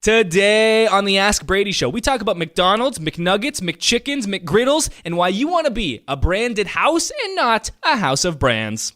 Today on the Ask Brady Show, we talk about McDonald's, McNuggets, McChickens, McGriddles, and why you want to be a branded house and not a house of brands.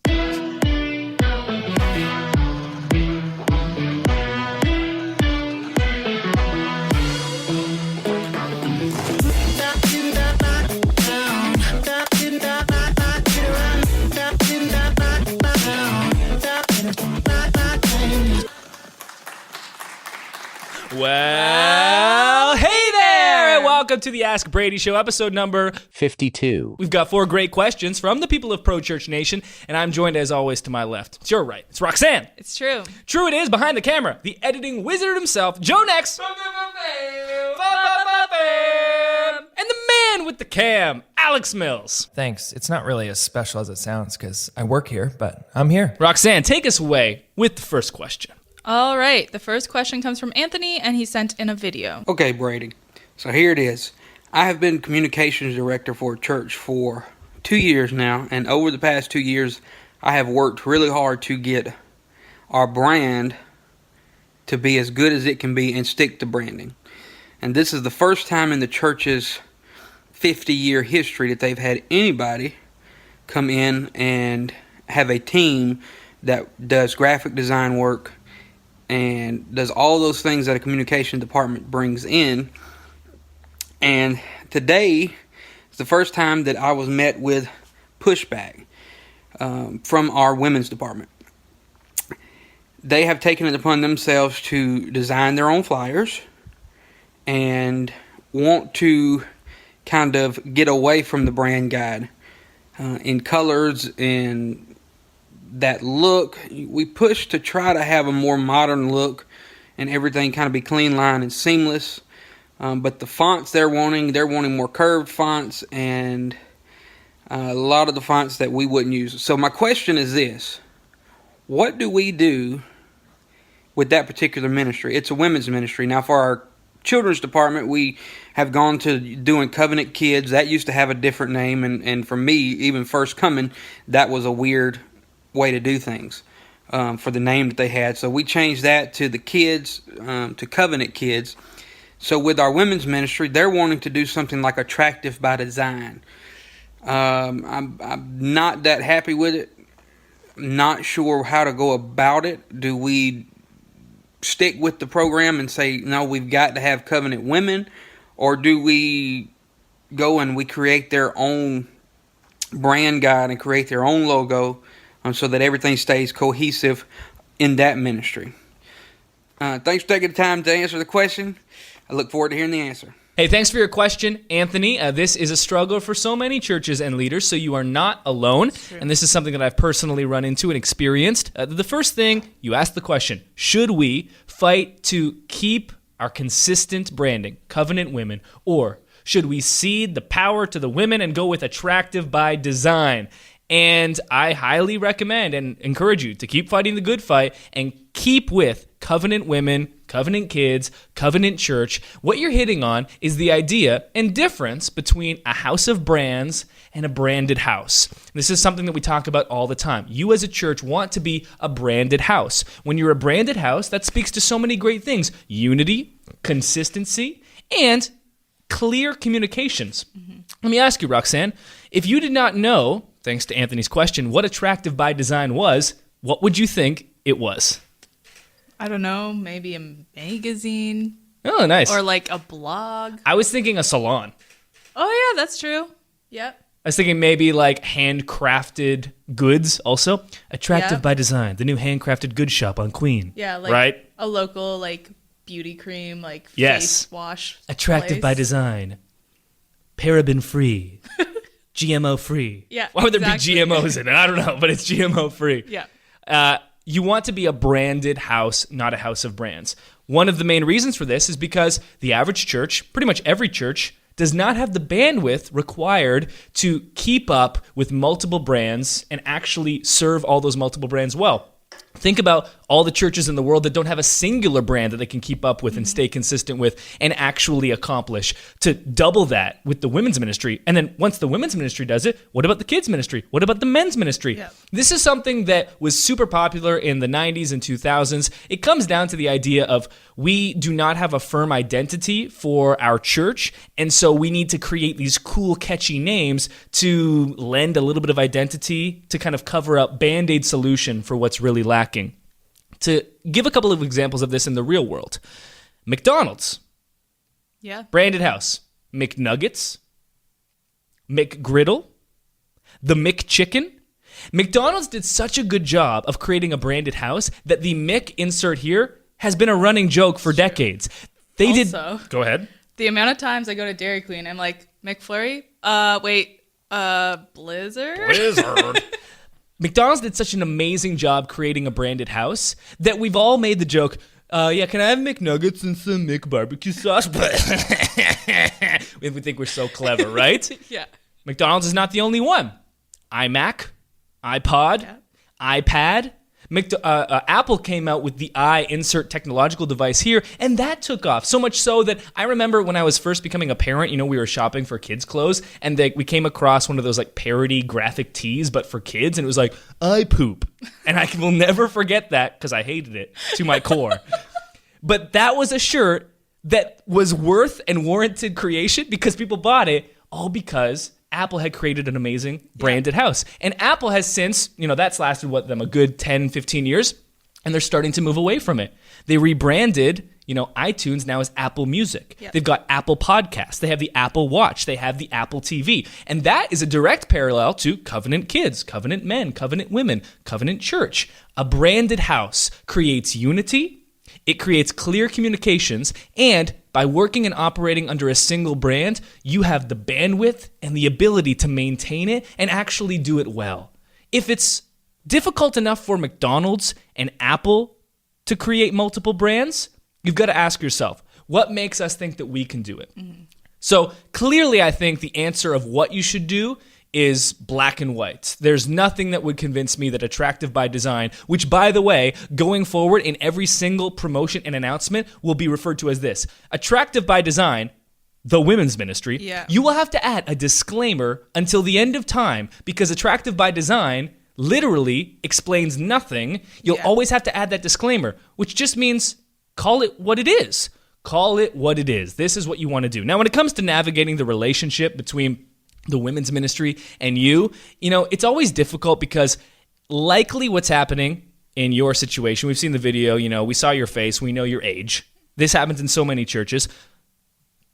Well, hey there, and welcome to the Ask Brady Show, episode number 52. We've got 4 great questions from the people of Pro Church Nation, and I'm joined, as always, to my left. It's your right. It's Roxanne. It's true. True it is, behind the camera, the editing wizard himself, Joe Nex. And the man with the cam, Alex Mills. Thanks. It's not really as special as it sounds because I work here, but I'm here. Roxanne, take us away with the first question. All right. The first question comes from Anthony, and he sent in a video. Okay, Brady. So here it is. I have been communications director for a church for 2 years now, and over the past 2 years, I have worked really hard to get our brand to be as good as it can be and stick to branding. And this is the first time in the church's 50-year history that they've had anybody come in and have a team that does graphic design work and does all those things that a communication department brings in. And today is the first time that I was met with pushback from our women's department. They have taken it upon themselves to design their own flyers and want to kind of get away from the brand guide in colors and that look. We push to try to have a more modern look and everything kind of be clean line and seamless. But the fonts they're wanting more curved fonts and a lot of the fonts that we wouldn't use. So my question is this: what do we do with that particular ministry? It's a women's ministry. Now for our children's department, we have gone to doing Covenant Kids. That used to have a different name, and for me, even first coming, that was a weird way to do things for the name that they had. So we changed that to the kids, to Covenant Kids. So with our women's ministry, they're wanting to do something like Attractive by Design. I'm not that happy with it. Not sure how to go about it. Do we stick with the program and say, no, we've got to have Covenant Women? Or do we go and we create their own brand guide and create their own logo so that everything stays cohesive in that ministry? Thanks for taking the time to answer the question. I look forward to hearing the answer. Hey, thanks for your question, Anthony. This is a struggle for so many churches and leaders, so you are not alone. And this is something that I've personally run into and experienced. The first thing, you asked the question, should we fight to keep our consistent branding, Covenant Women, or should we cede the power to the women and go with Attractive by Design? And I highly recommend and encourage you to keep fighting the good fight and keep with Covenant Women, Covenant Kids, Covenant Church. What you're hitting on is the idea and difference between a house of brands and a branded house. This is something that we talk about all the time. You as a church want to be a branded house. When you're a branded house, that speaks to so many great things: unity, consistency, and clear communications. Let me ask you, Roxanne, if you did not know, thanks to Anthony's question, what Attractive by Design was, what would you think it was? I don't know, maybe a magazine. Oh, nice. Or like a blog. I was thinking a salon. Oh, yeah, that's true. Yep. I was thinking maybe like handcrafted goods also. Attractive by Design, the new handcrafted goods shop on Queen. Yeah, like right? A local like beauty cream, like yes. face wash. Attractive by Design. Paraben free. GMO free. Yeah. Why would there be GMOs in it? I don't know, but it's GMO free. Yeah. You want to be a branded house, not a house of brands. One of the main reasons for this is because the average church, pretty much every church, does not have the bandwidth required to keep up with multiple brands and actually serve all those multiple brands well. Think about all the churches in the world that don't have a singular brand that they can keep up with and stay consistent with and actually accomplish. To double that with the women's ministry. And then once the women's ministry does it, what about the kids' ministry? What about the men's ministry? Yeah. This is something that was super popular in the 90s and 2000s. It comes down to the idea of We do not have a firm identity for our church, and so we need to create these cool, catchy names to lend a little bit of identity to kind of cover up Band-Aid solution for what's really lacking. To give a couple of examples of this in the real world, McDonald's, Yeah. branded house, McNuggets, McGriddle, the McChicken. McDonald's did such a good job of creating a branded house that the Mick insert here has been a running joke for decades. They Also, did. Go ahead. the amount of times I go to Dairy Queen, I'm like, McFlurry? Blizzard? McDonald's did such an amazing job creating a branded house that we've all made the joke, yeah, can I have McNuggets and some McBarbecue sauce? We think we're so clever, right? Yeah. McDonald's is not the only one. iMac, iPod, iPad. Apple came out with the insert technological device here, and that took off. So much so that I remember when I was first becoming a parent, we were shopping for kids' clothes, and we came across one of those like parody graphic tees, but for kids, and it was like, I poop. And I will never forget that because I hated it to my core. But that was a shirt that was worth and warranted creation because people bought it all because Apple had created an amazing branded house. And Apple has since, that's lasted, a good 10, 15 years, and they're starting to move away from it. They rebranded, iTunes now as Apple Music. Yep. They've got Apple Podcasts. They have the Apple Watch. They have the Apple TV. And that is a direct parallel to Covenant Kids, Covenant Men, Covenant Women, Covenant Church. A branded house creates unity. It creates clear communications, and by working and operating under a single brand, you have the bandwidth and the ability to maintain it and actually do it well. If it's difficult enough for McDonald's and Apple to create multiple brands, you've got to ask yourself, what makes us think that we can do it? Mm-hmm. So clearly, I think the answer of what you should do is black and white. There's nothing that would convince me that Attractive by Design, which, by the way, going forward in every single promotion and announcement will be referred to as this. Attractive by Design, the women's ministry, you will have to add a disclaimer until the end of time because Attractive by Design literally explains nothing. You'll always have to add that disclaimer, which just means call it what it is. Call it what it is. This is what you want to do. Now, when it comes to navigating the relationship between the women's ministry and it's always difficult because likely what's happening in your situation, we've seen the video, we saw your face, we know your age. This happens in so many churches.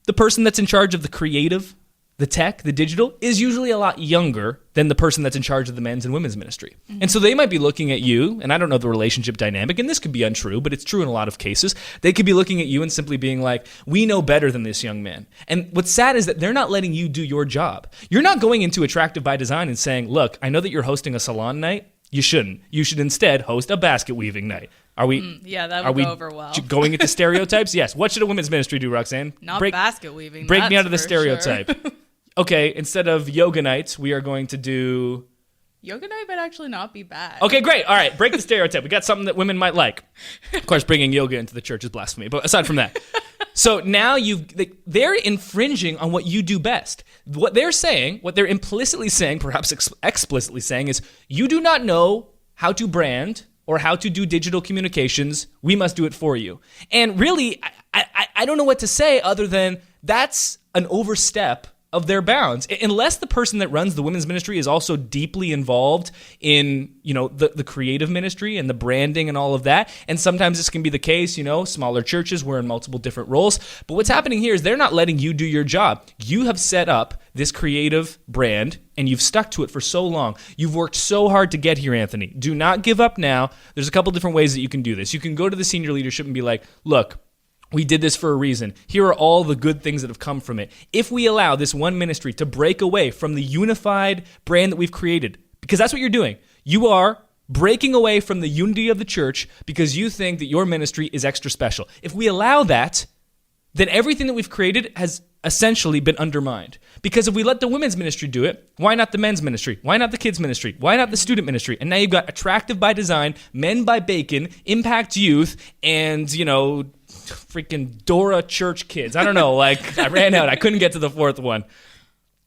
The person that's in charge of the creative, the tech, the digital, is usually a lot younger than the person that's in charge of the men's and women's ministry. Mm-hmm. And so they might be looking at you, and I don't know the relationship dynamic, and this could be untrue, but it's true in a lot of cases. They could be looking at you and simply being like, we know better than this young man. And what's sad is that they're not letting you do your job. You're not going into Attractive by Design and saying, look, I know that you're hosting a salon night. You shouldn't. You should instead host a basket weaving night. Are we? That would go over well. Going into stereotypes? Yes. What should a women's ministry do, Roxanne? Not basket weaving. Break me out of the stereotype. Sure. Okay, instead of yoga nights, we are going to do... Yoga night might actually not be bad. Okay, great. All right, break the stereotype. We got something that women might like. Of course, bringing yoga into the church is blasphemy, but aside from that. So now they're infringing on what you do best. What they're saying, what they're implicitly saying, perhaps explicitly saying, is you do not know how to brand or how to do digital communications. We must do it for you. And really, I don't know what to say other than that's an overstep of their bounds, unless the person that runs the women's ministry is also deeply involved in, the creative ministry and the branding and all of that. And sometimes this can be the case, smaller churches, we're in multiple different roles. But what's happening here is they're not letting you do your job. You have set up this creative brand and you've stuck to it for so long. You've worked so hard to get here, Anthony. Do not give up now. There's a couple different ways that you can do this. You can go to the senior leadership and be like, look, we did this for a reason. Here are all the good things that have come from it. If we allow this one ministry to break away from the unified brand that we've created, because that's what you're doing. You are breaking away from the unity of the church because you think that your ministry is extra special. If we allow that, then everything that we've created has essentially been undermined. Because if we let the women's ministry do it, why not the men's ministry? Why not the kids' ministry? Why not the student ministry? And now you've got Attractive by Design, Men by Bacon, Impact Youth, and, freaking Dora Church Kids. I don't know, I ran out. I couldn't get to the fourth one.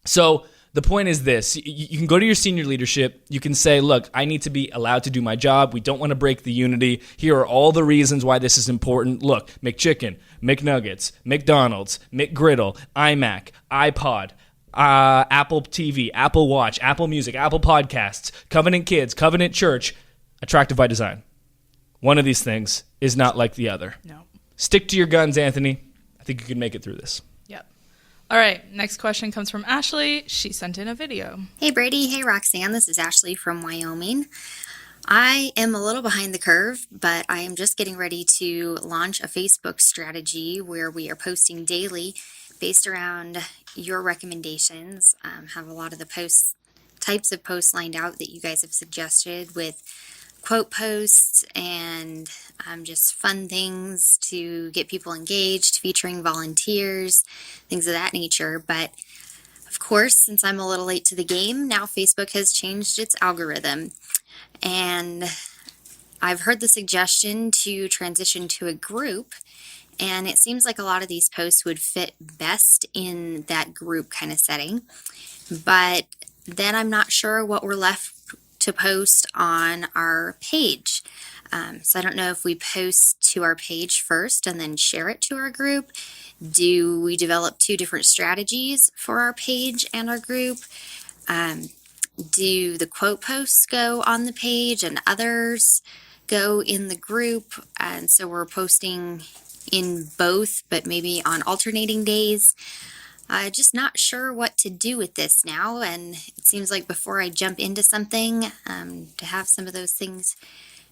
So The point is this. You can go to your senior leadership. You can say, look, I need to be allowed to do my job. We don't want to break the unity. Here are all the reasons why this is important. Look, McChicken, McNuggets, McDonald's, McGriddle, iMac, iPod, Apple TV, Apple Watch, Apple Music, Apple Podcasts, Covenant Kids, Covenant Church, attractive by design. One of these things is not like the other. No. Stick to your guns, Anthony. I think you can make it through this. Yep. All right. Next question comes from Ashley. She sent in a video. Hey, Brady. Hey, Roxanne. This is Ashley from Wyoming. I am a little behind the curve, but I am just getting ready to launch a Facebook strategy where we are posting daily based around your recommendations. Have a lot of the types of posts lined out that you guys have suggested with quote posts and just fun things to get people engaged, featuring volunteers, things of that nature. But of course, since I'm a little late to the game, now Facebook has changed its algorithm. And I've heard the suggestion to transition to a group, and it seems like a lot of these posts would fit best in that group kind of setting. But then I'm not sure what we're left to post on our page. So I don't know if we post to our page first and then share it to our group. Do we develop two different strategies for our page and our group? Do the quote posts go on the page and others go in the group? And so we're posting in both, but maybe on alternating days. Just not sure what to do with this now, and it seems like before I jump into something, to have some of those things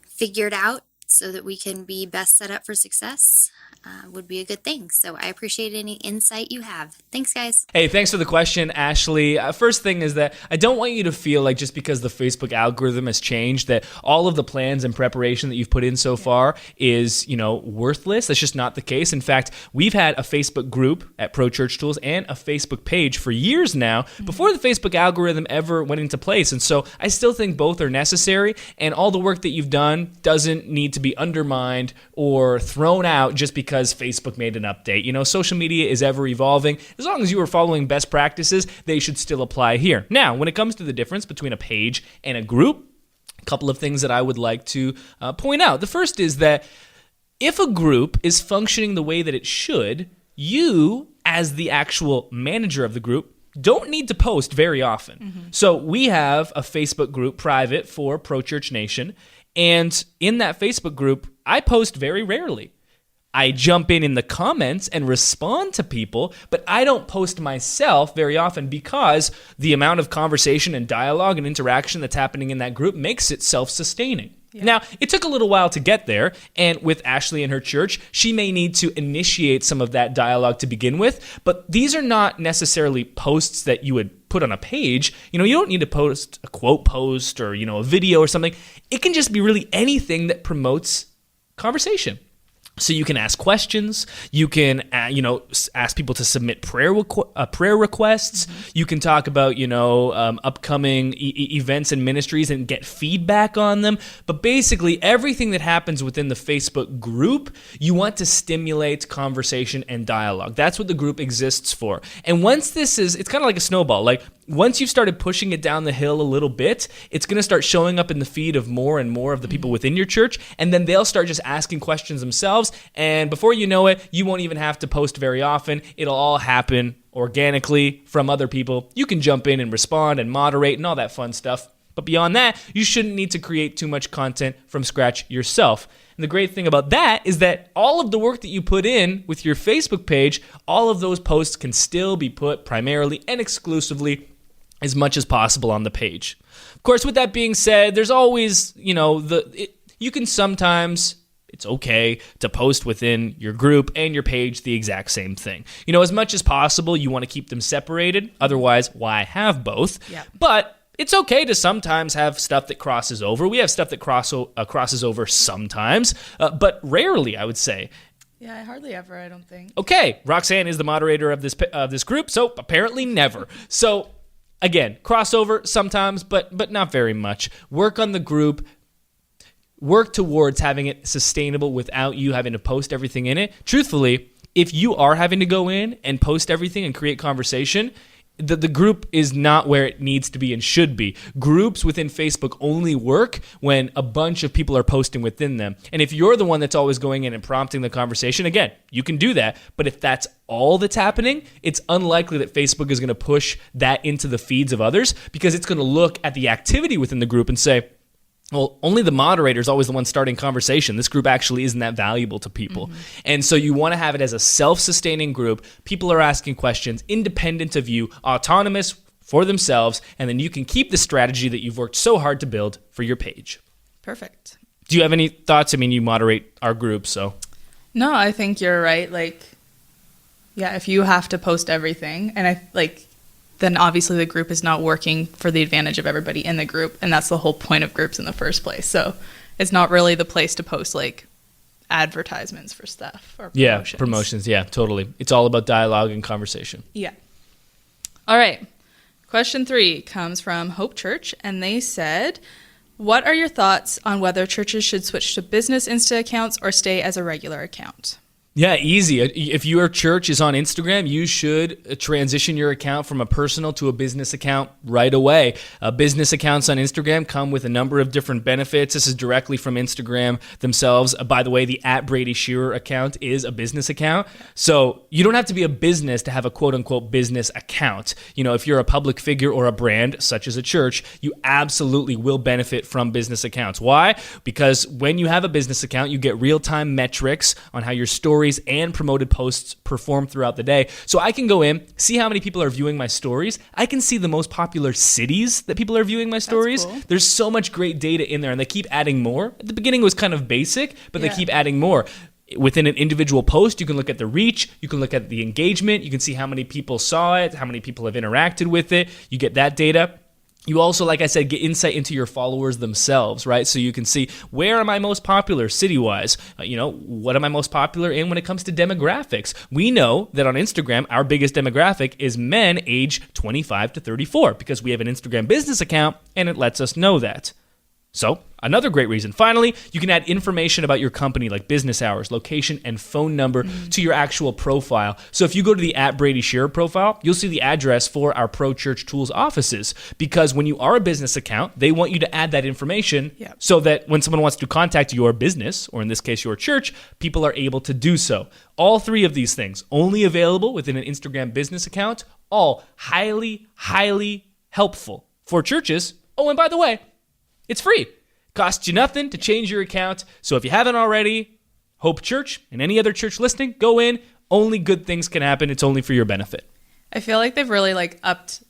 figured out so that we can be best set up for success would be a good thing. So I appreciate any insight you have. Thanks, guys. Hey, thanks for the question, Ashley. First thing is that I don't want you to feel like just because the Facebook algorithm has changed that all of the plans and preparation that you've put in so far is, worthless. That's just not the case. In fact, we've had a Facebook group at Pro Church Tools and a Facebook page for years now before the Facebook algorithm ever went into place. And so I still think both are necessary, and all the work that you've done doesn't need to be undermined or thrown out just because Facebook made an update. Social media is ever evolving. As long as you are following best practices, they should still apply here. Now, when it comes to the difference between a page and a group, a couple of things that I would like to point out. The first is that if a group is functioning the way that it should, you, as the actual manager of the group, don't need to post very often. So we have a Facebook group private for Pro Church Nation, and in that Facebook group, I post very rarely. I jump in the comments and respond to people, but I don't post myself very often because the amount of conversation and dialogue and interaction that's happening in that group makes it self-sustaining. Yeah. Now, it took a little while to get there, and with Ashley and her church, she may need to initiate some of that dialogue to begin with, but these are not necessarily posts that you would put on a page. You don't need to post a quote post or, a video or something. It can just be really anything that promotes conversation. So you can ask questions, you can, ask people to submit prayer requests, you can talk about, upcoming events and ministries and get feedback on them. But basically, everything that happens within the Facebook group, you want to stimulate conversation and dialogue. That's what the group exists for. And once it's kind of like a snowball. Like, once you've started pushing it down the hill a little bit, it's going to start showing up in the feed of more and more of the people within your church, and then they'll start just asking questions themselves, and before you know it, you won't even have to post very often. It'll all happen organically from other people. You can jump in and respond and moderate and all that fun stuff, but beyond that, you shouldn't need to create too much content from scratch yourself. And the great thing about that is that all of the work that you put in with your Facebook page, all of those posts can still be put primarily and exclusively as much as possible on the page. Of course, with that being said, there's always, you can sometimes, it's okay to post within your group and your page the exact same thing. As much as possible, you want to keep them separated. Otherwise, why have both? Yeah. But it's okay to sometimes have stuff that crosses over. We have stuff that crosses over sometimes, but rarely, I would say. Yeah, hardly ever, I don't think. Okay, Roxanne is the moderator of this group, so apparently never. So again, crossover sometimes, but not very much. Work on the group. Work towards having it sustainable without you having to post everything in it. Truthfully, if you are having to go in and post everything and create conversation, the group is not where it needs to be and should be. Groups within Facebook only work when a bunch of people are posting within them. And if you're the one that's always going in and prompting the conversation, again, you can do that. But if that's all that's happening, it's unlikely that Facebook is going to push that into the feeds of others, because it's going to look at the activity within the group and say, well, only the moderator is always the one starting conversation. This group actually isn't that valuable to people. Mm-hmm. And so you want to have it as a self-sustaining group. People are asking questions independent of you, autonomous for themselves, and then you can keep the strategy that you've worked so hard to build for your page. Perfect. Do you have any thoughts? I mean, you moderate our group, so. No, I think you're right. Like, yeah, if you have to post everything, and then obviously the group is not working for the advantage of everybody in the group, and that's the whole point of groups in the first place. So it's not really the place to post like advertisements for stuff or promotions. Yeah, promotions. Yeah, totally. It's all about dialogue and conversation. Yeah. All right. Question 3 comes from Hope Church, and they said, what are your thoughts on whether churches should switch to business Insta accounts or stay as a regular account? Yeah, easy. If your church is on Instagram, you should transition your account from a personal to a business account right away. Business accounts on Instagram come with a number of different benefits. This is directly from Instagram themselves. By the way, the @Brady Shearer account is a business account. So you don't have to be a business to have a quote-unquote business account. You know, if you're a public figure or a brand, such as a church, you absolutely will benefit from business accounts. Why? Because when you have a business account, you get real-time metrics on how your stories and promoted posts perform throughout the day. So I can go in, see how many people are viewing my stories. I can see the most popular cities that people are viewing my stories. Cool. There's so much great data in there, and they keep adding more. At the beginning it was kind of basic, but they keep adding more. Within an individual post, you can look at the reach, you can look at the engagement, you can see how many people saw it, how many people have interacted with it. You get that data. You also, like I said, get insight into your followers themselves, right? So you can see, where am I most popular city-wise? What am I most popular in when it comes to demographics? We know that on Instagram, our biggest demographic is men age 25 to 34 because we have an Instagram business account and it lets us know that. So, another great reason. Finally, you can add information about your company like business hours, location, and phone number to your actual profile. So if you go to the @Brady Shearer profile, you'll see the address for our Pro Church Tools offices, because when you are a business account, they want you to add that information so that when someone wants to contact your business, or in this case your church, people are able to do so. All 3 of these things only available within an Instagram business account, all highly, highly helpful for churches. Oh, and by the way, it's free. Costs you nothing to change your account. So if you haven't already, Hope Church and any other church listening, go in. Only good things can happen. It's only for your benefit. I feel like they've really upped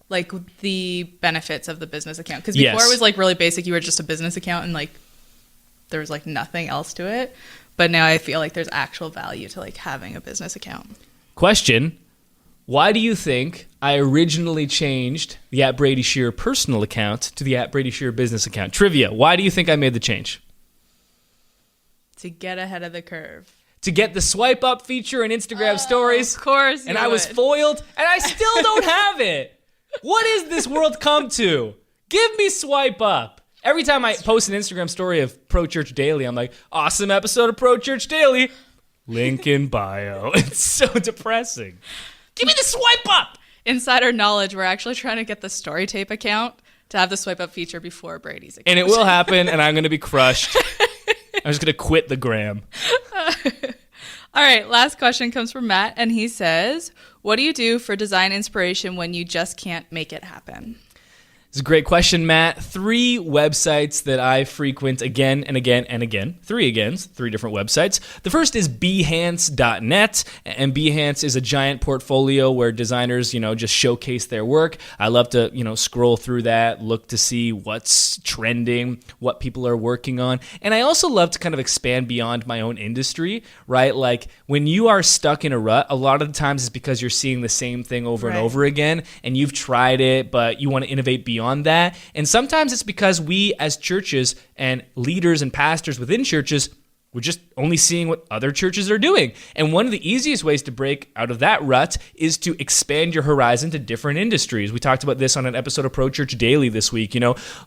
the benefits of the business account. Because before it was really basic. You were just a business account and there was nothing else to it. But now I feel like there's actual value to having a business account. Question. Why do you think I originally changed the @Brady Shearer personal account to the @Brady Shearer business account? Trivia. Why do you think I made the change? To get ahead of the curve. To get the swipe up feature in Instagram stories. Of course. And I was foiled, and I still don't have it. What is this world come to? Give me swipe up. Every time I post an Instagram story of Pro Church Daily, I'm like, awesome episode of Pro Church Daily. Link in bio. It's so depressing. Give me the swipe up. Insider knowledge, we're actually trying to get the Story Tape account to have the swipe up feature before Brady's account. And it will happen, and I'm going to be crushed. I'm just going to quit the gram. All right, last question comes from Matt, and he says, what do you do for design inspiration when you just can't make it happen? It's a great question, Matt. 3 websites that I frequent again and again and again. 3 different websites. The first is behance.net, and Behance is a giant portfolio where designers, just showcase their work. I love to, scroll through that, look to see what's trending, what people are working on. And I also love to kind of expand beyond my own industry, right? Like when you are stuck in a rut, a lot of the times it's because you're seeing the same thing over and over again, and you've tried it, but you want to innovate beyond that. And sometimes it's because we as churches and leaders and pastors within churches, we're just only seeing what other churches are doing. And one of the easiest ways to break out of that rut is to expand your horizon to different industries. We talked about this on an episode of Pro Church Daily this week,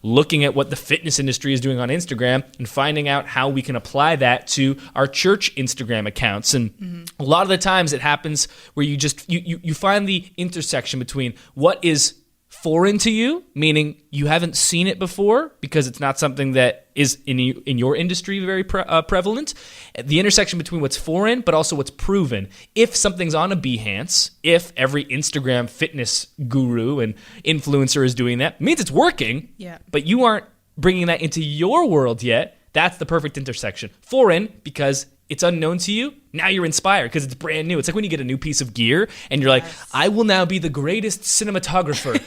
looking at what the fitness industry is doing on Instagram and finding out how we can apply that to our church Instagram accounts. And a lot of the times it happens where you find the intersection between what is foreign to you, meaning you haven't seen it before because it's not something that is in your industry very prevalent. The intersection between what's foreign but also what's proven. If something's on a Behance, if every Instagram fitness guru and influencer is doing that, it means it's working, but you aren't bringing that into your world yet. That's the perfect intersection. Foreign because it's unknown to you. Now you're inspired because it's brand new. It's like when you get a new piece of gear and you're like, I will now be the greatest cinematographer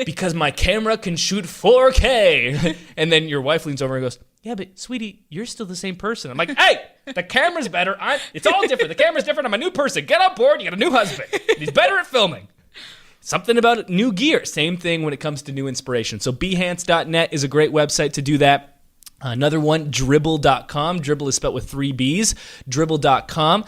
because my camera can shoot 4K. And then your wife leans over and goes, yeah, but sweetie, you're still the same person. I'm like, hey, the camera's better. It's all different. The camera's different. I'm a new person. Get on board. You got a new husband. He's better at filming. Something about new gear. Same thing when it comes to new inspiration. So Behance.net is a great website to do that. Another one, Dribbble.com. Dribbble is spelled with 3 B's. Dribbble.com.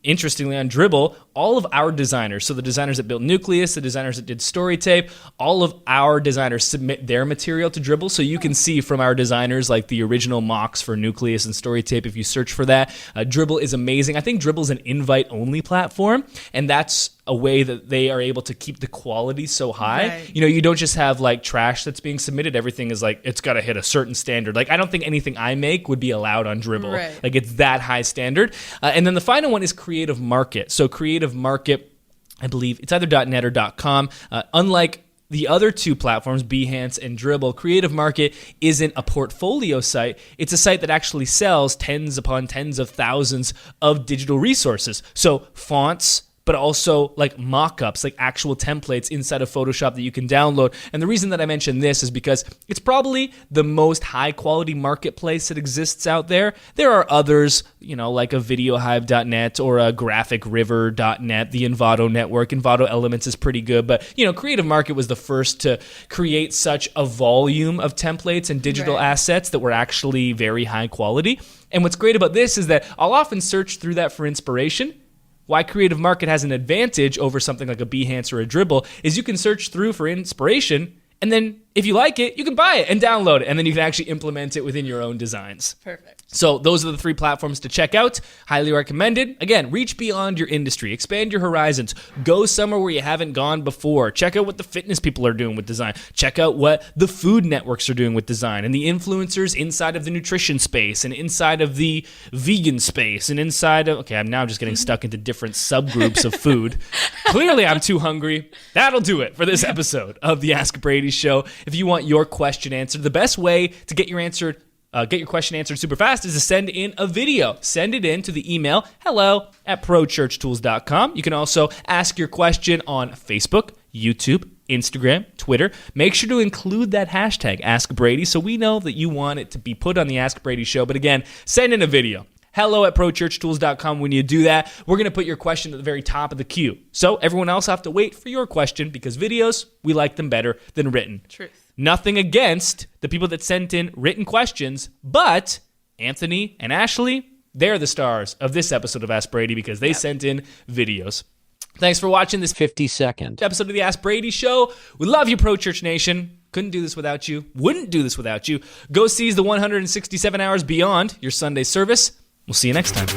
Interestingly, on Dribbble, all of our designers, so the designers that built Nucleus, the designers that did Storytape, all of our designers submit their material to Dribbble, so you can see from our designers, like the original mocks for Nucleus and Storytape, if you search for that. Dribbble is amazing. I think Dribbble is an invite-only platform, and that's a way that they are able to keep the quality so high. Right. You don't just have like trash that's being submitted. Everything is like, it's got to hit a certain standard. Like, I don't think anything I make would be allowed on Dribbble. Right. Like, it's that high standard. And then the final one is Creative Market. So Creative Market, I believe it's either .net or .com. Unlike the other two platforms, Behance and Dribbble, Creative Market isn't a portfolio site. It's a site that actually sells tens upon tens of thousands of digital resources. So fonts, but also like mock-ups, like actual templates inside of Photoshop that you can download. And the reason that I mention this is because it's probably the most high-quality marketplace that exists out there. There are others, like a VideoHive.net or a GraphicRiver.net, the Envato network. Envato Elements is pretty good, but Creative Market was the first to create such a volume of templates and digital assets that were actually very high quality. And what's great about this is that I'll often search through that for inspiration. Why Creative Market has an advantage over something like a Behance or a Dribbble is you can search through for inspiration, and then if you like it, you can buy it and download it, and then you can actually implement it within your own designs. Perfect. So those are the 3 platforms to check out. Highly recommended. Again, reach beyond your industry. Expand your horizons. Go somewhere where you haven't gone before. Check out what the fitness people are doing with design. Check out what the food networks are doing with design and the influencers inside of the nutrition space and inside of the vegan space and inside of... Okay, I'm now just getting stuck into different subgroups of food. Clearly, I'm too hungry. That'll do it for this episode of the Ask Brady Show. If you want your question answered, the best way to get your question answered super fast is to send in a video. Send it in to the email hello@prochurchtools.com. You can also ask your question on Facebook, YouTube, Instagram, Twitter. Make sure to include that hashtag #AskBrady so we know that you want it to be put on the Ask Brady Show. But again, send in a video. hello@prochurchtools.com. When you do that, we're going to put your question at the very top of the queue. So everyone else will have to wait for your question because videos, we like them better than written. Truth. Nothing against the people that sent in written questions, but Anthony and Ashley, they're the stars of this episode of Ask Brady because they sent in videos. Thanks for watching this 52nd episode of the Ask Brady Show. We love you, Pro Church Nation. Couldn't do this without you. Wouldn't do this without you. Go seize the 167 hours beyond your Sunday service. We'll see you next time.